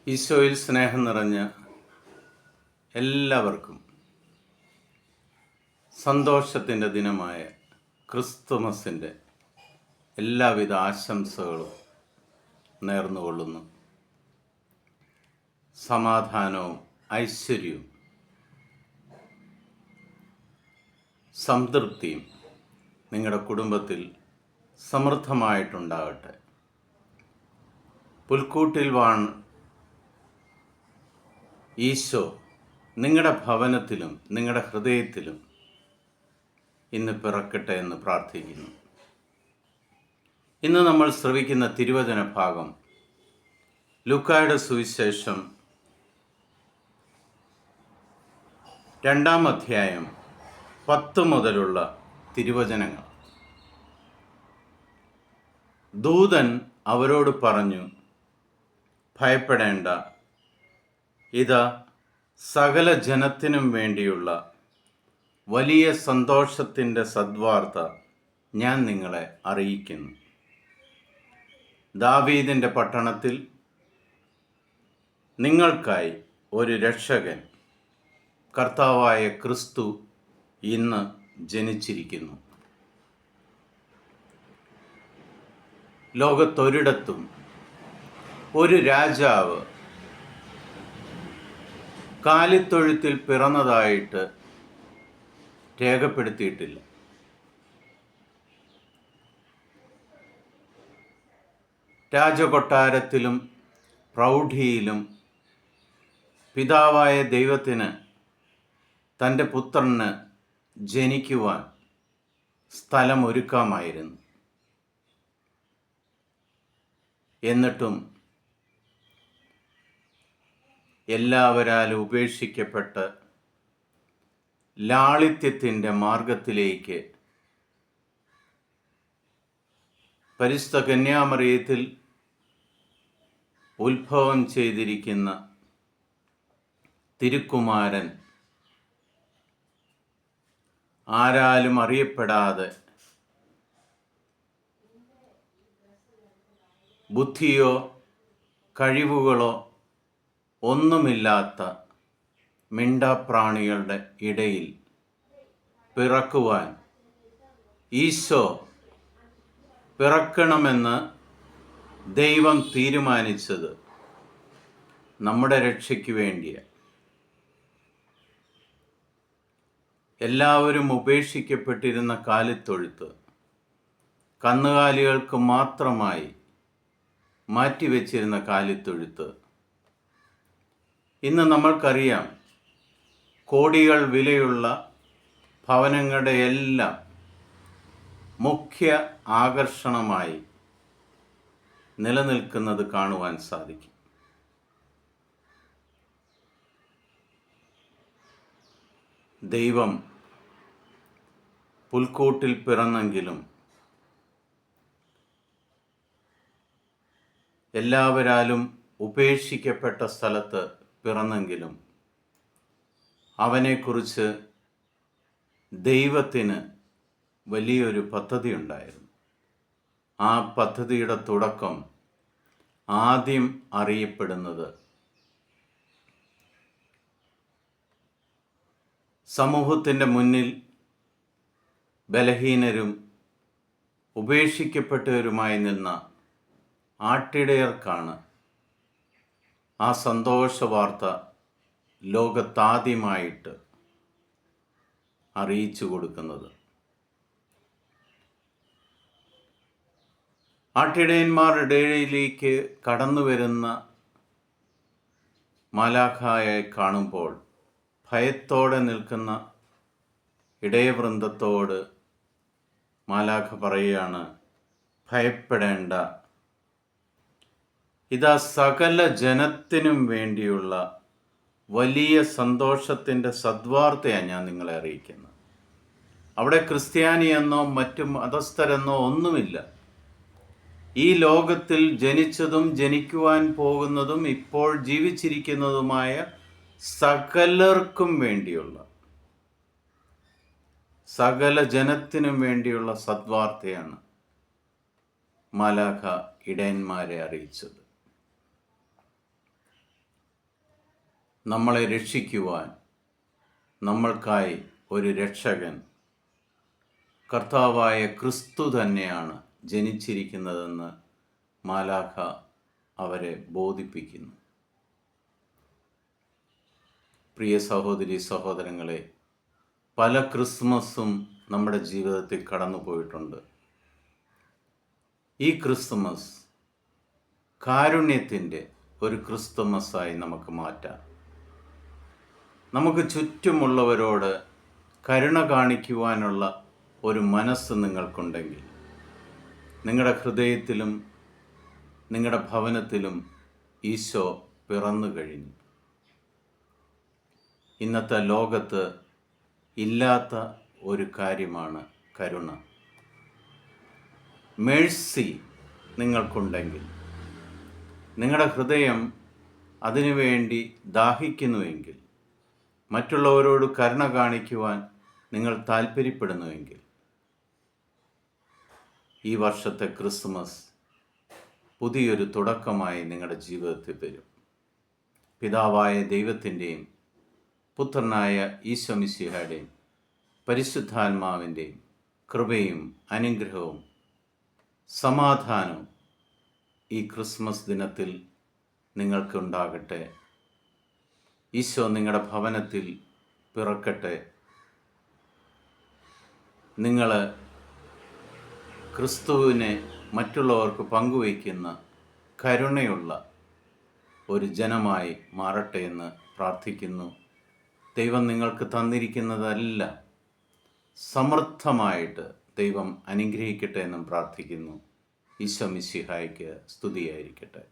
ഈശോയിൽ സ്നേഹം നിറഞ്ഞ എല്ലാവർക്കും സന്തോഷത്തിൻ്റെ ദിനമായ ക്രിസ്തുമസിൻ്റെ എല്ലാവിധ ആശംസകളും നേർന്നുകൊള്ളുന്നു. സമാധാനവും ഐശ്വര്യവും സംതൃപ്തിയും നിങ്ങളുടെ കുടുംബത്തിൽ സമൃദ്ധമായിട്ടുണ്ടാകട്ടെ. പുൽക്കൂട്ടിൽ വാണ് ഈശോ നിങ്ങളുടെ ഭവനത്തിലും നിങ്ങളുടെ ഹൃദയത്തിലും ഇന്ന് പിറക്കട്ടെ എന്ന് പ്രാർത്ഥിക്കുന്നു. ഇന്ന് നമ്മൾ ശ്രവിക്കുന്ന തിരുവചന ഭാഗം ലൂക്കായുടെ സുവിശേഷം 2-ാം അധ്യായം 10 മുതലുള്ള തിരുവചനങ്ങൾ. ദൂതൻ അവരോട് പറഞ്ഞു, ഭയപ്പെടേണ്ട, ഇതാ സകല ജനത്തിനും വേണ്ടിയുള്ള വലിയ സന്തോഷത്തിൻ്റെ സദ്വാർത്ത ഞാൻ നിങ്ങളെ അറിയിക്കുന്നു. ദാവീദിൻ്റെ പട്ടണത്തിൽ നിങ്ങൾക്കായി ഒരു രക്ഷകൻ, കർത്താവായ ക്രിസ്തു ഇന്ന് ജനിച്ചിരിക്കുന്നു. ലോകത്തൊരിടത്തും ഒരു രാജാവ് കാലിത്തൊഴുത്തിൽ പിറന്നതായിട്ട് രേഖപ്പെടുത്തിയിട്ടില്ല. രാജകൊട്ടാരത്തിലും പ്രൗഢിയിലും പിതാവായ ദൈവത്തിന് തൻ്റെ പുത്രന് ജനിക്കുവാൻ സ്ഥലമൊരുക്കാമായിരുന്നു. എന്നിട്ടും എല്ലാവരാലും ഉപേക്ഷിക്കപ്പെട്ട് ലാളിത്യത്തിൻ്റെ മാർഗത്തിലേക്ക് പരിശുദ്ധ കന്യാമറിയത്തിൽ ഉത്ഭവം ചെയ്തിരിക്കുന്ന തിരുക്കുമാരൻ ആരാലും അറിയപ്പെടാതെ ബുദ്ധിയോ കഴിവുകളോ ഒന്നുമില്ലാത്ത മിണ്ടാപ്രാണികളുടെ ഇടയിൽ പിറക്കുവാൻ ഈശോ പിറക്കണമെന്ന് ദൈവം തീരുമാനിച്ചത് നമ്മുടെ രക്ഷയ്ക്ക് വേണ്ടിയാണ്. എല്ലാവരും ഉപേക്ഷിക്കപ്പെട്ടിരുന്ന കാലിത്തൊഴുത്ത് കന്നുകാലികൾക്ക് മാത്രമായി മാറ്റിവെച്ചിരുന്ന കാലിത്തൊഴുത്ത് ഇന്ന് നമ്മൾക്കറിയാം, കോടികൾ വിലയുള്ള ഭവനങ്ങളുടെ എല്ലാം മുഖ്യ ആകർഷണമായി നിലനിൽക്കുന്നത് കാണുവാൻ സാധിക്കും. ദൈവം പുൽക്കൂട്ടിൽ പിറന്നെങ്കിലും എല്ലാവരാലും ഉപേക്ഷിക്കപ്പെട്ട സ്ഥലത്ത് പിറന്നെങ്കിലും അവനെക്കുറിച്ച് ദൈവത്തിന് വലിയൊരു പദ്ധതി ഉണ്ടായിരുന്നു. ആ പദ്ധതിയുടെ തുടക്കം ആദ്യം അറിയപ്പെടുന്നത് സമൂഹത്തിൻ്റെ മുന്നിൽ ബലഹീനരും ഉപേക്ഷിക്കപ്പെട്ടവരുമായി നിന്ന ആട്ടിടയർക്കാണ് ആ സന്തോഷ വാർത്ത ലോകത്താദ്യമായിട്ട് അറിയിച്ചു കൊടുക്കുന്നത്. ആട്ടിടയന്മാരുടെ ഇടയിലേക്ക് കടന്നു വരുന്ന മാലാഖയെ കാണുമ്പോൾ ഭയത്തോടെ നിൽക്കുന്ന ഇടയവൃന്ദത്തോട് മാലാഖ പറയുകയാണ്, ഭയപ്പെടേണ്ട, ഇതാ സകല ജനത്തിനും വേണ്ടിയുള്ള വലിയ സന്തോഷത്തിൻ്റെ സദ്വാർത്തയാണ് ഞാൻ നിങ്ങളെ അറിയിക്കുന്നത്. അവിടെ ക്രിസ്ത്യാനിയെന്നോ മറ്റു മതസ്ഥരെന്നോ ഒന്നുമില്ല. ഈ ലോകത്തിൽ ജനിച്ചതും ജനിക്കുവാൻ പോകുന്നതും ഇപ്പോൾ ജീവിച്ചിരിക്കുന്നതുമായ സകലർക്കും വേണ്ടിയുള്ള, സകല ജനത്തിനും വേണ്ടിയുള്ള സദ്വാർത്തയാണ് മാലാഖ ഇടയന്മാരെ അറിയിച്ചത്. നമ്മളെ രക്ഷിക്കുവാൻ നമ്മൾക്കായി ഒരു രക്ഷകൻ കർത്താവായ ക്രിസ്തു തന്നെയാണ് ജനിച്ചിരിക്കുന്നതെന്ന് മാലാഖ അവരെ ബോധിപ്പിക്കുന്നു. പ്രിയ സഹോദരി സഹോദരങ്ങളെ, പല ക്രിസ്മസും നമ്മുടെ ജീവിതത്തിൽ കടന്നു പോയിട്ടുണ്ട്. ഈ ക്രിസ്മസ് കാരുണ്യത്തിൻ്റെ ഒരു ക്രിസ്തുമസായി നമുക്ക് മാറ്റാം. നമുക്ക് ചുറ്റുമുള്ളവരോട് കരുണ കാണിക്കുവാനുള്ള ഒരു മനസ്സ് നിങ്ങൾക്കുണ്ടെങ്കിൽ, നിങ്ങളുടെ ഹൃദയത്തിലും നിങ്ങളുടെ ഭവനത്തിലും ഈശോ പിറന്നു കഴിഞ്ഞു. ഇന്നത്തെ ലോകത്ത് ഇല്ലാത്ത ഒരു കാര്യമാണ് കരുണ. മേഴ്സി നിങ്ങൾക്കുണ്ടെങ്കിൽ, നിങ്ങളുടെ ഹൃദയം അതിനുവേണ്ടി ദാഹിക്കുന്നുവെങ്കിൽ, മറ്റുള്ളവരോട് കരുണ കാണിക്കുവാൻ നിങ്ങൾ താല്പര്യപ്പെടുന്നുവെങ്കിൽ, ഈ വർഷത്തെ ക്രിസ്മസ് പുതിയൊരു തുടക്കമായി നിങ്ങളുടെ ജീവിതത്തിൽ വരും. പിതാവായ ദൈവത്തിൻ്റെയും പുത്രനായ ഈശോ മിശിഹായുടെയും പരിശുദ്ധാത്മാവിൻ്റെയും കൃപയും അനുഗ്രഹവും സമാധാനവും ഈ ക്രിസ്മസ് ദിനത്തിൽ നിങ്ങൾക്കുണ്ടാകട്ടെ. ഈശോ നിങ്ങളുടെ ഭവനത്തിൽ പിറക്കട്ടെ. നിങ്ങൾ ക്രിസ്തുവിനെ മറ്റുള്ളവർക്ക് പങ്കുവയ്ക്കുന്ന കരുണയുള്ള ഒരു ജനമായി മാറട്ടെ എന്ന് പ്രാർത്ഥിക്കുന്നു. ദൈവം നിങ്ങൾക്ക് തന്നിരിക്കുന്നതെല്ലാം സമൃദ്ധമായിട്ട് ദൈവം അനുഗ്രഹിക്കട്ടെ എന്നും പ്രാർത്ഥിക്കുന്നു. ഈശോ മിശിഹായ്ക്ക് സ്തുതിയായിരിക്കട്ടെ.